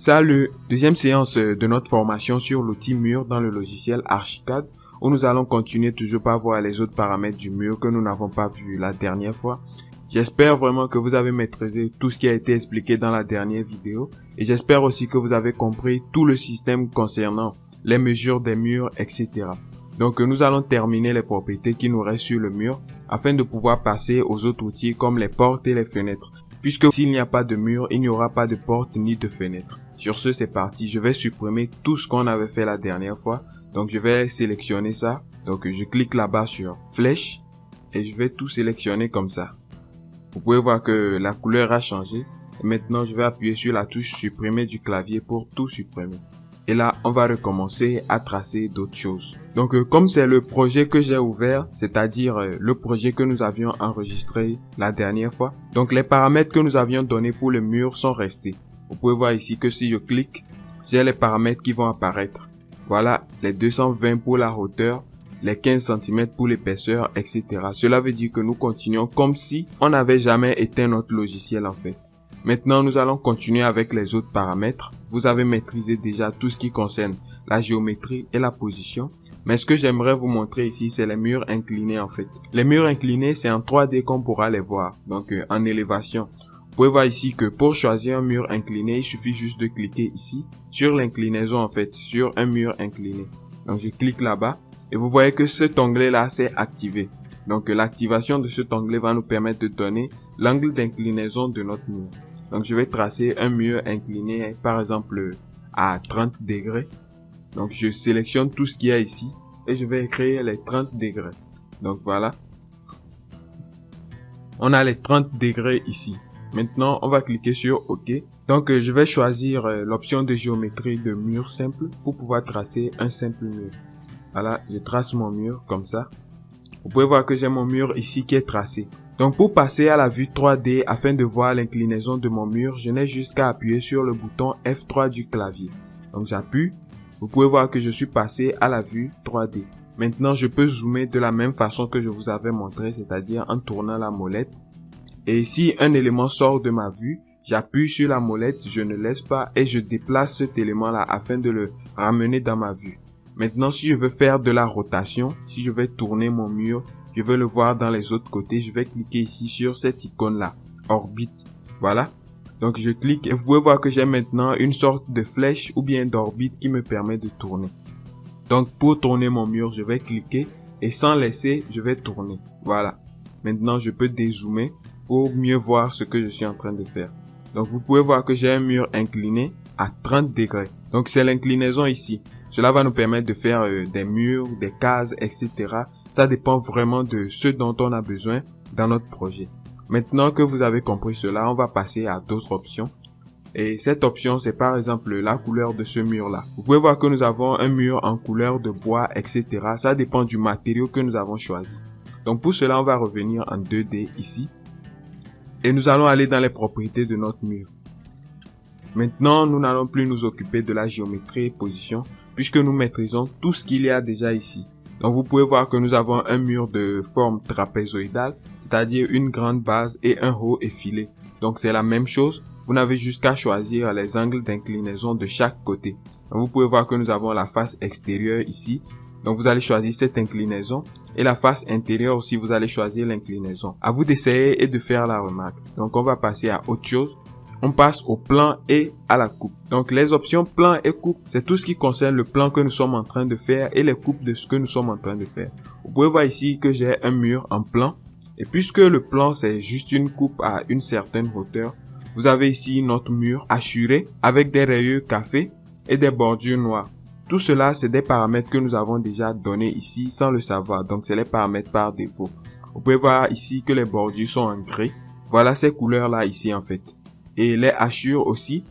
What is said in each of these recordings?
Ça, le deuxième séance de notre formation sur l'outil mur dans le logiciel Archicad, où nous allons continuer toujours par voir les autres paramètres du mur que nous n'avons pas vu la dernière fois. J'espère vraiment que vous avez maîtrisé tout ce qui a été expliqué dans la dernière vidéo et j'espère aussi que vous avez compris tout le système concernant les mesures des murs, etc. Donc nous allons terminer les propriétés qui nous restent sur le mur afin de pouvoir passer aux autres outils comme les portes et les fenêtres. Puisque s'il n'y a pas de mur, il n'y aura pas de porte ni de fenêtre. Sur ce, c'est parti. Je vais supprimer tout ce qu'on avait fait la dernière fois. Donc, je vais sélectionner ça. Donc, je clique là-bas sur flèche et je vais tout sélectionner comme ça. Vous pouvez voir que la couleur a changé. Et maintenant, je vais appuyer sur la touche supprimer du clavier pour tout supprimer. Et là, on va recommencer à tracer d'autres choses. Donc, comme c'est le projet que j'ai ouvert, c'est-à-dire le projet que nous avions enregistré la dernière fois, donc les paramètres que nous avions donnés pour le mur sont restés. Vous pouvez voir ici que si je clique, j'ai les paramètres qui vont apparaître. Voilà, les 220 pour la hauteur, les 15 cm pour l'épaisseur, etc. Cela veut dire que nous continuons comme si on n'avait jamais éteint notre logiciel en fait. Maintenant, nous allons continuer avec les autres paramètres. Vous avez maîtrisé déjà tout ce qui concerne la géométrie et la position. Mais ce que j'aimerais vous montrer ici, c'est les murs inclinés en fait. Les murs inclinés, c'est en 3D qu'on pourra les voir, donc en élévation. Vous pouvez voir ici que pour choisir un mur incliné, il suffit juste de cliquer ici sur l'inclinaison en fait, sur un mur incliné. Donc je clique là-bas et vous voyez que cet onglet-là s'est activé. Donc l'activation de cet onglet va nous permettre de donner l'angle d'inclinaison de notre mur. Donc je vais tracer un mur incliné par exemple à 30 degrés. Donc je sélectionne tout ce qu'il y a ici et je vais créer les 30 degrés. Donc voilà. On a les 30 degrés ici. Maintenant on va cliquer sur OK. Donc je vais choisir l'option de géométrie de mur simple pour pouvoir tracer un simple mur. Voilà, je trace mon mur comme ça. Vous pouvez voir que j'ai mon mur ici qui est tracé. Donc pour passer à la vue 3D afin de voir l'inclinaison de mon mur, je n'ai juste qu'à appuyer sur le bouton F3 du clavier. Donc j'appuie. Vous pouvez voir que je suis passé à la vue 3D. Maintenant je peux zoomer de la même façon que je vous avais montré, c'est-à-dire en tournant la molette. Et si un élément sort de ma vue, j'appuie sur la molette, je ne laisse pas et je déplace cet élément-là afin de le ramener dans ma vue. Maintenant si je veux faire de la rotation, si je vais tourner mon mur, je veux le voir dans les autres côtés, je vais cliquer ici sur cette icône-là, orbite. Voilà. Donc je clique et vous pouvez voir que j'ai maintenant une sorte de flèche ou bien d'orbite qui me permet de tourner. Donc pour tourner mon mur, je vais cliquer et sans laisser, je vais tourner. Voilà. Maintenant je peux dézoomer pour mieux voir ce que je suis en train de faire. Donc vous pouvez voir que j'ai un mur incliné à 30 degrés. Donc c'est l'inclinaison ici. Cela va nous permettre de faire des murs, des cases, etc. Ça dépend vraiment de ce dont on a besoin dans notre projet. Maintenant que vous avez compris cela, on va passer à d'autres options. Et cette option, c'est par exemple la couleur de ce mur-là. Vous pouvez voir que nous avons un mur en couleur de bois, etc. Ça dépend du matériau que nous avons choisi. Donc pour cela, on va revenir en 2D ici. Et nous allons aller dans les propriétés de notre mur. Maintenant, nous n'allons plus nous occuper de la géométrie et position, puisque nous maîtrisons tout ce qu'il y a déjà ici. Donc vous pouvez voir que nous avons un mur de forme trapézoïdale, c'est-à-dire une grande base et un haut effilé. Donc c'est la même chose, vous n'avez juste qu'à choisir les angles d'inclinaison de chaque côté. Donc vous pouvez voir que nous avons la face extérieure ici. Donc vous allez choisir cette inclinaison et la face intérieure aussi, vous allez choisir l'inclinaison. À vous d'essayer et de faire la remarque. Donc on va passer à autre chose. On passe au plan et à la coupe. Donc les options plan et coupe, c'est tout ce qui concerne le plan que nous sommes en train de faire et les coupes de ce que nous sommes en train de faire. Vous pouvez voir ici que j'ai un mur en plan. Et puisque le plan c'est juste une coupe à une certaine hauteur, vous avez ici notre mur hachuré avec des rayures café et des bordures noires. Tout cela c'est des paramètres que nous avons déjà donnés ici sans le savoir. Donc c'est les paramètres par défaut. Vous pouvez voir ici que les bordures sont en gris. Voilà ces couleurs là ici en fait. Et les hachures aussi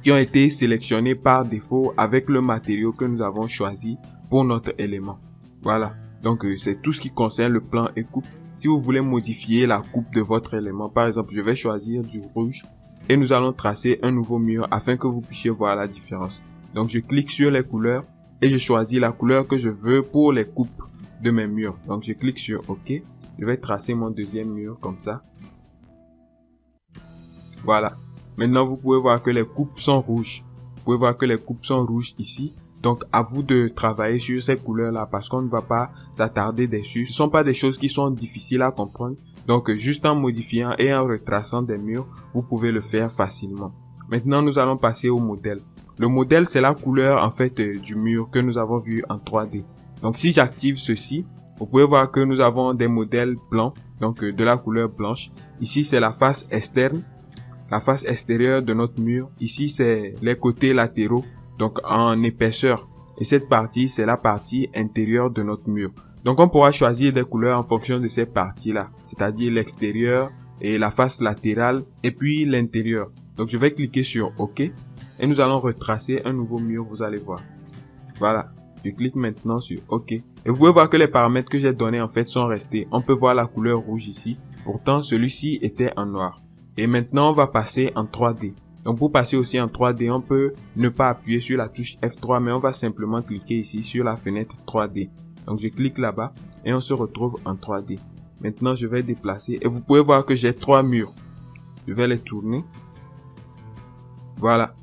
qui ont été sélectionnées par défaut avec le matériau que nous avons choisi pour notre élément. Voilà, donc c'est tout ce qui concerne le plan et coupe. Si vous voulez modifier la coupe de votre élément, par exemple, je vais choisir du rouge et nous allons tracer un nouveau mur afin que vous puissiez voir la différence. Donc je clique sur les couleurs et je choisis la couleur que je veux pour les coupes de mes murs. Donc je clique sur OK, je vais tracer mon deuxième mur comme ça. Voilà. Maintenant, vous pouvez voir que les coupes sont rouges. Vous pouvez voir que les coupes sont rouges ici. Donc, à vous de travailler sur ces couleurs-là parce qu'on ne va pas s'attarder dessus. Ce ne sont pas des choses qui sont difficiles à comprendre. Donc, juste en modifiant et en retraçant des murs, vous pouvez le faire facilement. Maintenant, nous allons passer au modèle. Le modèle, c'est la couleur, en fait, du mur que nous avons vu en 3D. Donc, si j'active ceci, vous pouvez voir que nous avons des modèles blancs, donc de la couleur blanche. Ici, c'est la face externe, la face extérieure de notre mur. Ici, c'est les côtés latéraux, donc en épaisseur. Et cette partie, c'est la partie intérieure de notre mur. Donc, on pourra choisir des couleurs en fonction de ces parties-là, c'est-à-dire l'extérieur et la face latérale et puis l'intérieur. Donc, je vais cliquer sur OK et nous allons retracer un nouveau mur, vous allez voir. Voilà, je clique maintenant sur OK. Et vous pouvez voir que les paramètres que j'ai donnés en fait sont restés. On peut voir la couleur rouge ici. Pourtant, celui-ci était en noir. Et maintenant, on va passer en 3D. Donc, pour passer aussi en 3D, on peut ne pas appuyer sur la touche F3, mais on va simplement cliquer ici sur la fenêtre 3D. Donc, je clique là-bas et on se retrouve en 3D. Maintenant, je vais déplacer et vous pouvez voir que j'ai 3 murs. Je vais les tourner. Voilà,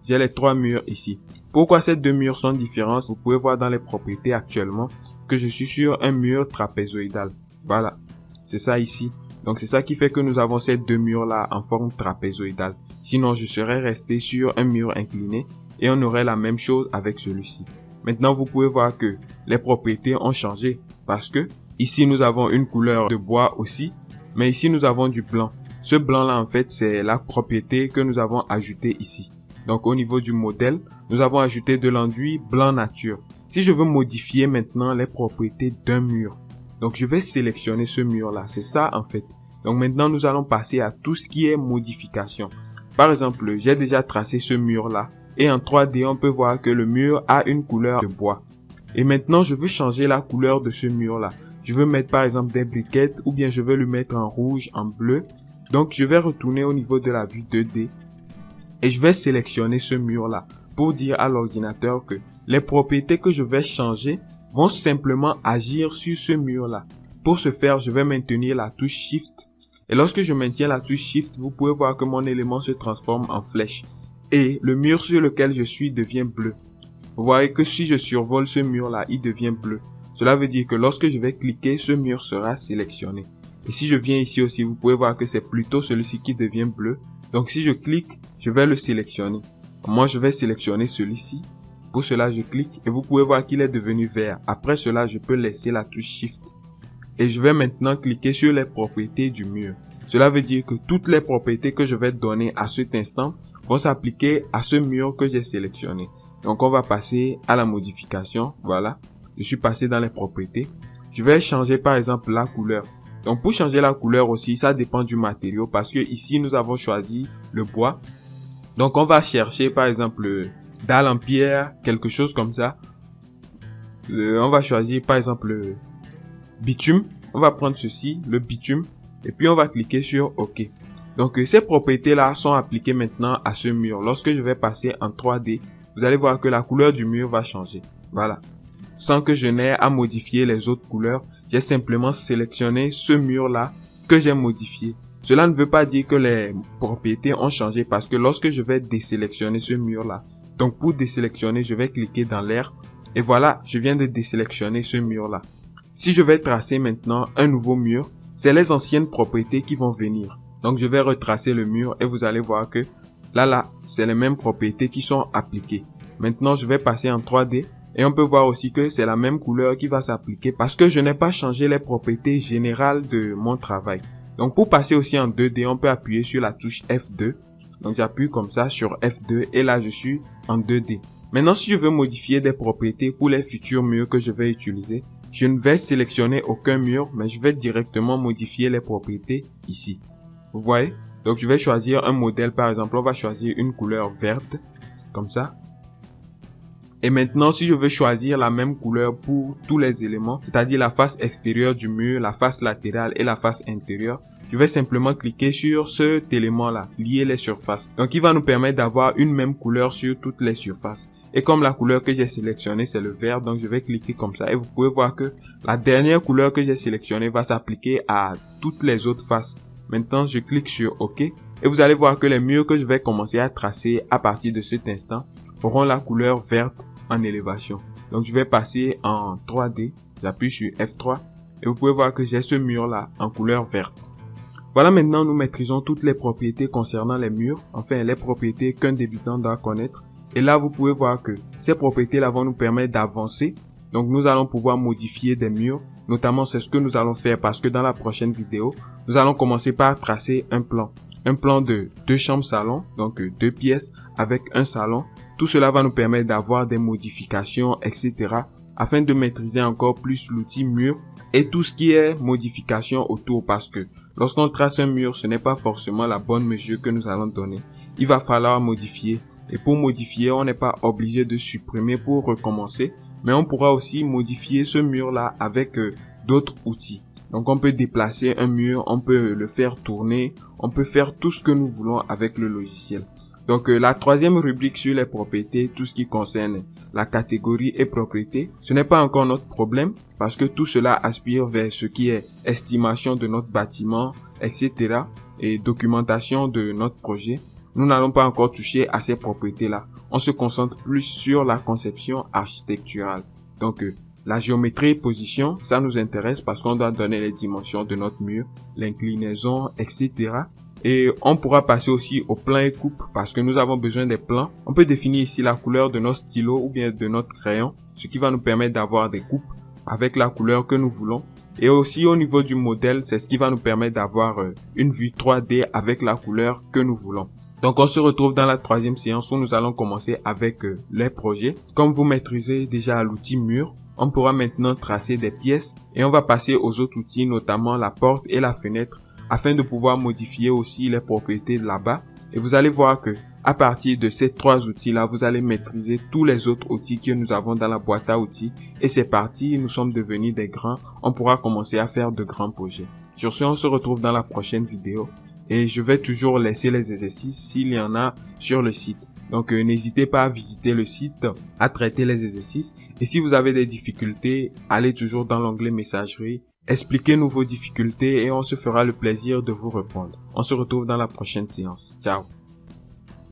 j'ai les 3 murs ici. Pourquoi ces 2 murs sont différents? Vous pouvez voir dans les propriétés actuellement que je suis sur un mur trapézoïdal. Voilà, c'est ça ici. Donc, c'est ça qui fait que nous avons ces 2 murs-là en forme trapézoïdale. Sinon, je serais resté sur un mur incliné et on aurait la même chose avec celui-ci. Maintenant, vous pouvez voir que les propriétés ont changé parce que ici, nous avons une couleur de bois aussi, mais ici, nous avons du blanc. Ce blanc-là, en fait, c'est la propriété que nous avons ajoutée ici. Donc, au niveau du modèle, nous avons ajouté de l'enduit blanc nature. Si je veux modifier maintenant les propriétés d'un mur, donc je vais sélectionner ce mur-là. C'est ça, en fait. Donc, maintenant, nous allons passer à tout ce qui est modification. Par exemple, j'ai déjà tracé ce mur-là. Et en 3D, on peut voir que le mur a une couleur de bois. Et maintenant, je veux changer la couleur de ce mur-là. Je veux mettre, par exemple, des briquettes ou bien je veux le mettre en rouge, en bleu. Donc, je vais retourner au niveau de la vue 2D. Et je vais sélectionner ce mur-là pour dire à l'ordinateur que les propriétés que je vais changer vont simplement agir sur ce mur-là. Pour ce faire, je vais maintenir la touche Shift. Et lorsque je maintiens la touche Shift, vous pouvez voir que mon élément se transforme en flèche. Et le mur sur lequel je suis devient bleu. Vous voyez que si je survole ce mur-là, il devient bleu. Cela veut dire que lorsque je vais cliquer, ce mur sera sélectionné. Et si je viens ici aussi, vous pouvez voir que c'est plutôt celui-ci qui devient bleu. Donc si je clique, je vais le sélectionner. Moi, je vais sélectionner celui-ci. Pour cela, je clique et vous pouvez voir qu'il est devenu vert. Après cela, je peux laisser la touche Shift. Et je vais maintenant cliquer sur les propriétés du mur. Cela veut dire que toutes les propriétés que je vais donner à cet instant vont s'appliquer à ce mur que j'ai sélectionné. Donc, on va passer à la modification. Voilà. Je suis passé dans les propriétés. Je vais changer par exemple la couleur. Donc, pour changer la couleur aussi, ça dépend du matériau parce que ici, nous avons choisi le bois. Donc, on va chercher par exemple dalle en pierre, quelque chose comme ça. On va choisir par exemple le bitume. On va prendre ceci, le bitume. Et puis, on va cliquer sur OK. Donc, ces propriétés-là sont appliquées maintenant à ce mur. Lorsque je vais passer en 3D, vous allez voir que la couleur du mur va changer. Voilà. Sans que je n'aie à modifier les autres couleurs, j'ai simplement sélectionné ce mur-là que j'ai modifié. Cela ne veut pas dire que les propriétés ont changé parce que lorsque je vais désélectionner ce mur-là, donc pour désélectionner, je vais cliquer dans l'air et voilà, je viens de désélectionner ce mur-là. Si je vais tracer maintenant un nouveau mur, c'est les anciennes propriétés qui vont venir. Donc je vais retracer le mur et vous allez voir que là, c'est les mêmes propriétés qui sont appliquées. Maintenant, je vais passer en 3D. Et on peut voir aussi que c'est la même couleur qui va s'appliquer parce que je n'ai pas changé les propriétés générales de mon travail. Donc pour passer aussi en 2D, on peut appuyer sur la touche F2. Donc j'appuie comme ça sur F2 et là je suis en 2D. Maintenant si je veux modifier des propriétés pour les futurs murs que je vais utiliser, je ne vais sélectionner aucun mur mais je vais directement modifier les propriétés ici. Vous voyez? Donc je vais choisir un modèle par exemple, on va choisir une couleur verte comme ça. Et maintenant, si je veux choisir la même couleur pour tous les éléments, c'est-à-dire la face extérieure du mur, la face latérale et la face intérieure, je vais simplement cliquer sur cet élément-là, lier les surfaces. Donc, il va nous permettre d'avoir une même couleur sur toutes les surfaces. Et comme la couleur que j'ai sélectionnée, c'est le vert, donc je vais cliquer comme ça. Et vous pouvez voir que la dernière couleur que j'ai sélectionnée va s'appliquer à toutes les autres faces. Maintenant, je clique sur OK. Et vous allez voir que les murs que je vais commencer à tracer à partir de cet instant auront la couleur verte en élévation. Donc je vais passer en 3D, j'appuie sur F3 et vous pouvez voir que j'ai ce mur là en couleur verte. Voilà, maintenant nous maîtrisons toutes les propriétés concernant les murs, enfin les propriétés qu'un débutant doit connaître. Et là vous pouvez voir que ces propriétés là vont nous permettre d'avancer. Donc nous allons pouvoir modifier des murs, notamment c'est ce que nous allons faire parce que dans la prochaine vidéo, nous allons commencer par tracer un plan. Un plan de 2 chambres salon, donc 2 pièces avec un salon. Tout cela va nous permettre d'avoir des modifications, etc. afin de maîtriser encore plus l'outil mur et tout ce qui est modification autour, parce que lorsqu'on trace un mur, ce n'est pas forcément la bonne mesure que nous allons donner. Il va falloir modifier. Et pour modifier, on n'est pas obligé de supprimer pour recommencer, mais on pourra aussi modifier ce mur-là avec d'autres outils. Donc on peut déplacer un mur, on peut le faire tourner, on peut faire tout ce que nous voulons avec le logiciel. Donc la troisième rubrique sur les propriétés, tout ce qui concerne la catégorie et propriétés, ce n'est pas encore notre problème parce que tout cela aspire vers ce qui est estimation de notre bâtiment, etc. et documentation de notre projet. Nous n'allons pas encore toucher à ces propriétés-là. On se concentre plus sur la conception architecturale. Donc la géométrie et position, ça nous intéresse parce qu'on doit donner les dimensions de notre mur, l'inclinaison, etc. Et on pourra passer aussi au plan et coupe parce que nous avons besoin des plans. On peut définir ici la couleur de nos stylos ou bien de notre crayon, ce qui va nous permettre d'avoir des coupes avec la couleur que nous voulons. Et aussi au niveau du modèle, c'est ce qui va nous permettre d'avoir une vue 3D avec la couleur que nous voulons. Donc on se retrouve dans la troisième séance où nous allons commencer avec les projets. Comme vous maîtrisez déjà l'outil mur, on pourra maintenant tracer des pièces et on va passer aux autres outils, notamment la porte et la fenêtre, afin de pouvoir modifier aussi les propriétés de là-bas. Et vous allez voir que à partir de ces 3 outils-là, vous allez maîtriser tous les autres outils que nous avons dans la boîte à outils. Et c'est parti, nous sommes devenus des grands. On pourra commencer à faire de grands projets. Sur ce, on se retrouve dans la prochaine vidéo. Et je vais toujours laisser les exercices s'il y en a sur le site. Donc n'hésitez pas à visiter le site, à traiter les exercices. Et si vous avez des difficultés, allez toujours dans l'onglet messagerie. Expliquez-nous vos difficultés et on se fera le plaisir de vous répondre. On se retrouve dans la prochaine séance. Ciao.